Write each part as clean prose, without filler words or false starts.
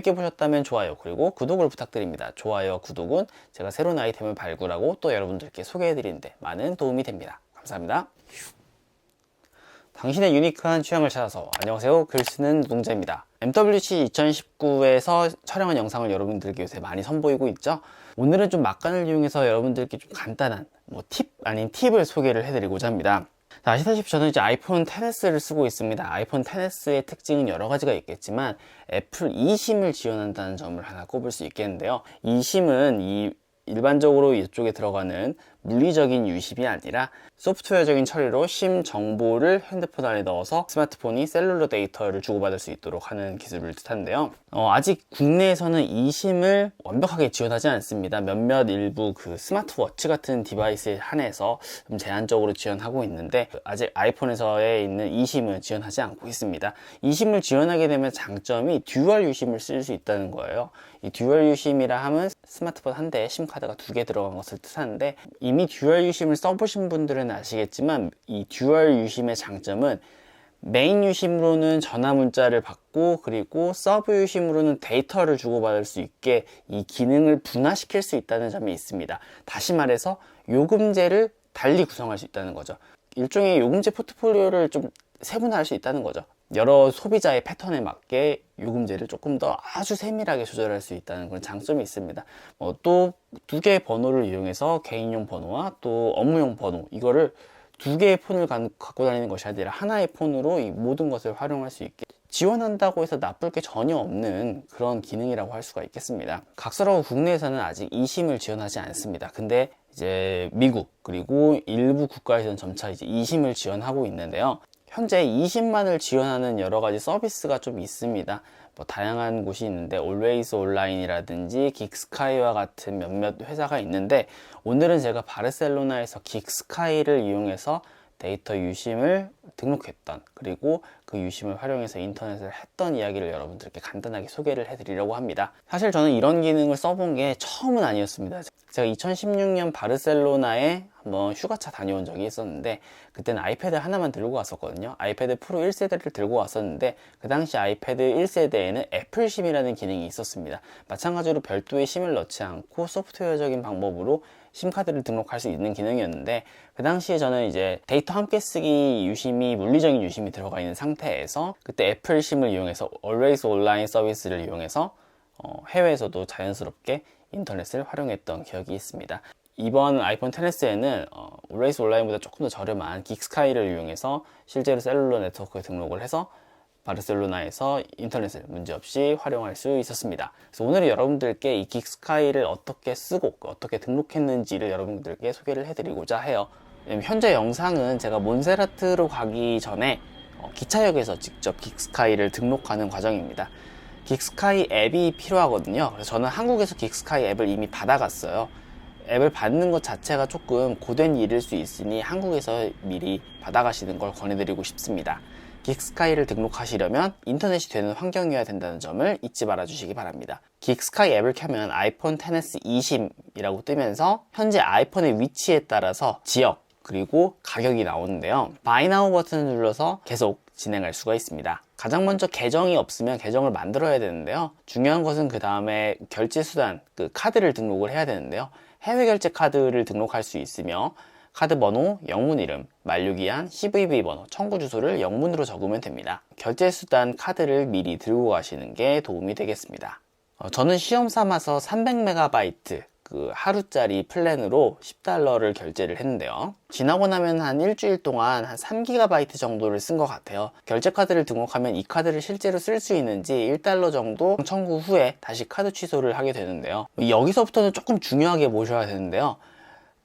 재밌게 보셨다면 좋아요, 그리고 구독을 부탁드립니다. 좋아요, 구독은 제가 새로운 아이템을 발굴하고 또 여러분들께 소개해드리는데 많은 도움이 됩니다. 감사합니다. 당신의 유니크한 취향을 찾아서. 안녕하세요, 글쓰는 노동자입니다. MWC 2019에서 촬영한 영상을 여러분들께 요새 많이 선보이고 있죠. 오늘은 좀 막간을 이용해서 여러분들께 좀 간단한 팁 아닌 팁을 소개를 해드리고자 합니다. 아시다시피 저는 이제 아이폰 XS를 쓰고 있습니다. 아이폰 XS의 특징은 여러 가지가 있겠지만 애플 eSIM을 지원한다는 점을 하나 꼽을 수 있겠는데요. eSIM은 일반적으로 이쪽에 들어가는 물리적인 유심이 아니라 소프트웨어적인 처리로 심 정보를 핸드폰 안에 넣어서 스마트폰이 셀룰러 데이터를 주고받을 수 있도록 하는 기술을 뜻하는데요. 아직 국내에서는 eSIM을 완벽하게 지원하지 않습니다. 몇몇 일부 그 스마트워치 같은 디바이스에 한해서 좀 제한적으로 지원하고 있는데 아직 아이폰에서에 있는 eSIM은 지원하지 않고 있습니다. eSIM을 지원하게 되면 장점이 듀얼 유심을 쓸 수 있다는 거예요. 이 듀얼 유심이라 함은 스마트폰 한 대에 심카드가 2개 들어간 것을 뜻하는데, 이미 듀얼 유심을 써보신 분들은 아시겠지만 이 듀얼 유심의 장점은 메인 유심으로는 전화 문자를 받고, 그리고 서브 유심으로는 데이터를 주고받을 수 있게 이 기능을 분화시킬 수 있다는 점이 있습니다. 다시 말해서 요금제를 달리 구성할 수 있다는 거죠. 일종의 요금제 포트폴리오를 좀 세분화할 수 있다는 거죠. 여러 소비자의 패턴에 맞게 요금제를 조금 더 아주 세밀하게 조절할 수 있다는 그런 장점이 있습니다. 또 2개의 번호를 이용해서 개인용 번호와 또 업무용 번호, 이거를 2개의 폰을 갖고 다니는 것이 아니라 하나의 폰으로 이 모든 것을 활용할 수 있게 지원한다고 해서 나쁠 게 전혀 없는 그런 기능이라고 할 수가 있겠습니다. 각설하고 국내에서는 아직 eSIM을 지원하지 않습니다. 근데 이제 미국 그리고 일부 국가에서는 점차 이제 eSIM을 지원하고 있는데요. 현재 eSIM만을 지원하는 여러 가지 서비스가 좀 있습니다. 다양한 곳이 있는데 Always Online이라든지 긱스카이와 같은 몇몇 회사가 있는데, 오늘은 제가 바르셀로나에서 긱스카이를 이용해서 데이터 유심을 등록했던, 그리고 그 유심을 활용해서 인터넷을 했던 이야기를 여러분들께 간단하게 소개를 해드리려고 합니다. 사실 저는 이런 기능을 써본 게 처음은 아니었습니다. 제가 2016년 바르셀로나에 한번 휴가차 다녀온 적이 있었는데, 그때는 아이패드 하나만 들고 갔었거든요. 아이패드 프로 1세대를 들고 왔었는데, 그 당시 아이패드 1세대에는 애플 심이라는 기능이 있었습니다. 마찬가지로 별도의 심을 넣지 않고 소프트웨어적인 방법으로 심카드를 등록할 수 있는 기능이었는데, 그 당시에 저는 이제 데이터 함께 쓰기 유심이 물리적인 유심이 들어가 있는 상태에서 그때 애플 심을 이용해서 Always Online 서비스를 이용해서 해외에서도 자연스럽게 인터넷을 활용했던 기억이 있습니다. 이번 아이폰 XS에는 Always Online보다 조금 더 저렴한 긱스카이를 이용해서 실제로 셀룰러 네트워크에 등록을 해서 바르셀로나에서 인터넷을 문제없이 활용할 수 있었습니다. 그래서 오늘은 여러분들께 이 긱스카이를 어떻게 쓰고 어떻게 등록했는지를 여러분들께 소개를 해드리고자 해요. 현재 영상은 제가 몬세라트로 가기 전에 기차역에서 직접 긱스카이를 등록하는 과정입니다. 긱스카이 앱이 필요하거든요. 그래서 저는 한국에서 긱스카이 앱을 이미 받아갔어요. 앱을 받는 것 자체가 조금 고된 일일 수 있으니 한국에서 미리 받아가시는 걸 권해드리고 싶습니다. 긱스카이를 등록하시려면 인터넷이 되는 환경이어야 된다는 점을 잊지 말아 주시기 바랍니다. 긱스카이 앱을 켜면 아이폰 XS eSIM이라고 뜨면서 현재 아이폰의 위치에 따라서 지역 그리고 가격이 나오는데요. Buy Now 버튼을 눌러서 계속 진행할 수가 있습니다. 가장 먼저 계정이 없으면 계정을 만들어야 되는데요. 중요한 것은 그 다음에 결제 수단, 그 카드를 등록을 해야 되는데요. 해외 결제 카드를 등록할 수 있으며 카드 번호, 영문 이름, 만료기한, CVV 번호, 청구 주소를 영문으로 적으면 됩니다. 결제 수단 카드를 미리 들고 가시는 게 도움이 되겠습니다. 저는 시험 삼아서 300MB 그 하루짜리 플랜으로 $10를 결제를 했는데요. 지나고 나면 한 일주일 동안 한 3GB 정도를 쓴 것 같아요. 결제 카드를 등록하면 이 카드를 실제로 쓸 수 있는지 $1 정도 청구 후에 다시 카드 취소를 하게 되는데요. 여기서부터는 조금 중요하게 보셔야 되는데요.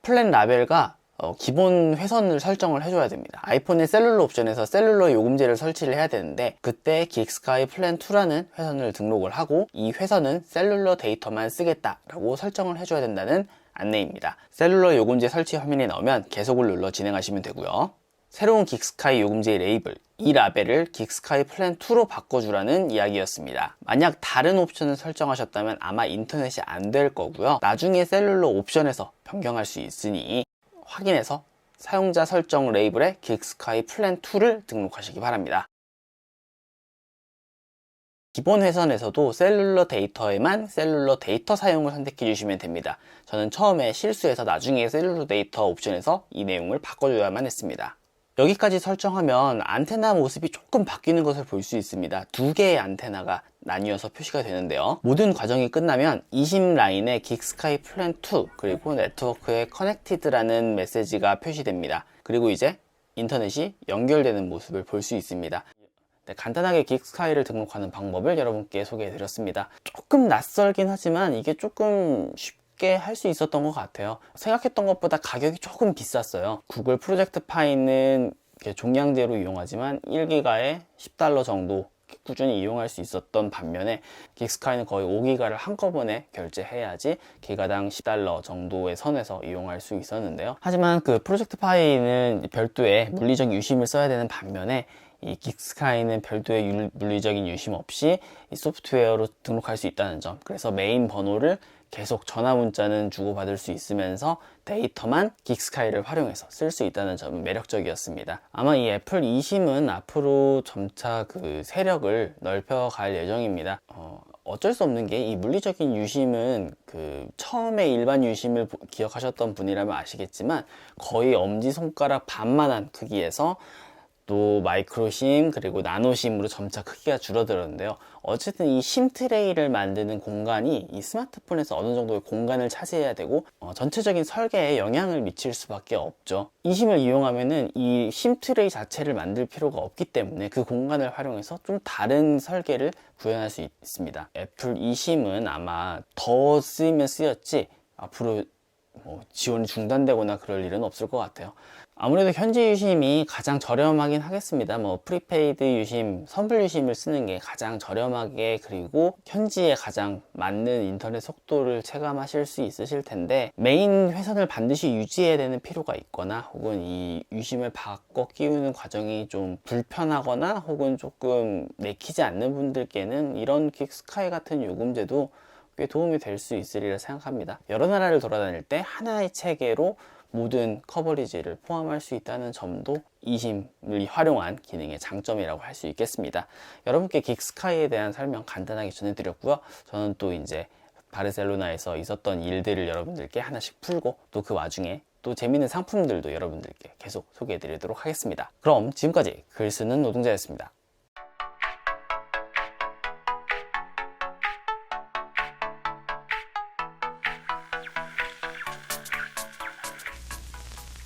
플랜 라벨과 기본 회선을 설정을 해줘야 됩니다. 아이폰의 셀룰러 옵션에서 셀룰러 요금제를 설치를 해야 되는데, 그때 긱스카이 플랜 2라는 회선을 등록을 하고 이 회선은 셀룰러 데이터만 쓰겠다라고 설정을 해줘야 된다는 안내입니다. 셀룰러 요금제 설치 화면이 나오면 계속을 눌러 진행하시면 되고요. 새로운 긱스카이 요금제의 레이블, 이 라벨을 긱스카이 플랜 2로 바꿔주라는 이야기였습니다. 만약 다른 옵션을 설정하셨다면 아마 인터넷이 안 될 거고요. 나중에 셀룰러 옵션에서 변경할 수 있으니 확인해서 사용자 설정 레이블에 긱스카이 플랜 2를 등록하시기 바랍니다. 기본 회선에서도 셀룰러 데이터에만 셀룰러 데이터 사용을 선택해 주시면 됩니다. 저는 처음에 실수해서 나중에 셀룰러 데이터 옵션에서 이 내용을 바꿔줘야만 했습니다. 여기까지 설정하면 안테나 모습이 조금 바뀌는 것을 볼 수 있습니다. 두 개의 안테나가 나뉘어서 표시가 되는데요. 모든 과정이 끝나면 이심 라인에 긱스카이 플랜 2 그리고 네트워크에 커넥티드라는 메시지가 표시됩니다. 그리고 이제 인터넷이 연결되는 모습을 볼 수 있습니다. 네, 간단하게 긱스카이를 등록하는 방법을 여러분께 소개해 드렸습니다. 조금 낯설긴 하지만 이게 조금 쉽게 할 수 있었던 것 같아요. 생각했던 것보다 가격이 조금 비쌌어요. 구글 프로젝트 파이는 종량제로 이용하지만 1기가에 $10 정도 꾸준히 이용할 수 있었던 반면에 긱스카이는 거의 5기가를 한꺼번에 결제해야지 기가당 $10 정도의 선에서 이용할 수 있었는데요. 하지만 그 프로젝트 파이는 별도의 물리적 유심을 써야 되는 반면에 이 긱스카이는 별도의 물리적인 유심 없이 이 소프트웨어로 등록할 수 있다는 점, 그래서 메인 번호를 계속 전화 문자는 주고받을 수 있으면서 데이터만 긱스카이를 활용해서 쓸 수 있다는 점은 매력적이었습니다. 아마 이 애플 이심은 앞으로 점차 그 세력을 넓혀갈 예정입니다. 어쩔 수 없는 게 이 물리적인 유심은 그 처음에 일반 유심을 기억하셨던 분이라면 아시겠지만 거의 엄지손가락 반만한 크기에서 또 마이크로심 그리고 나노심으로 점차 크기가 줄어들었는데요. 어쨌든 이 심 트레이를 만드는 공간이 이 스마트폰에서 어느 정도의 공간을 차지해야 되고 전체적인 설계에 영향을 미칠 수밖에 없죠. 이 심을 이용하면은 이 심 트레이 자체를 만들 필요가 없기 때문에 그 공간을 활용해서 좀 다른 설계를 구현할 수 있습니다. 애플 이심은 아마 더 쓰이면 쓰였지 앞으로 지원이 중단되거나 그럴 일은 없을 것 같아요. 아무래도 현지 유심이 가장 저렴하긴 하겠습니다. 프리페이드 유심, 선불 유심을 쓰는 게 가장 저렴하게 그리고 현지에 가장 맞는 인터넷 속도를 체감하실 수 있으실 텐데 메인 회선을 반드시 유지해야 되는 필요가 있거나 혹은 이 유심을 바꿔 끼우는 과정이 좀 불편하거나 혹은 조금 내키지 않는 분들께는 이런 긱스카이 같은 요금제도 꽤 도움이 될 수 있으리라 생각합니다. 여러 나라를 돌아다닐 때 하나의 체계로 모든 커버리지를 포함할 수 있다는 점도 이심을 활용한 기능의 장점이라고 할 수 있겠습니다. 여러분께 긱스카이에 대한 설명 간단하게 전해드렸고요. 저는 또 이제 바르셀로나에서 있었던 일들을 여러분들께 하나씩 풀고 또 그 와중에 또 재밌는 상품들도 여러분들께 계속 소개해 드리도록 하겠습니다. 그럼 지금까지 글 쓰는 노동자였습니다.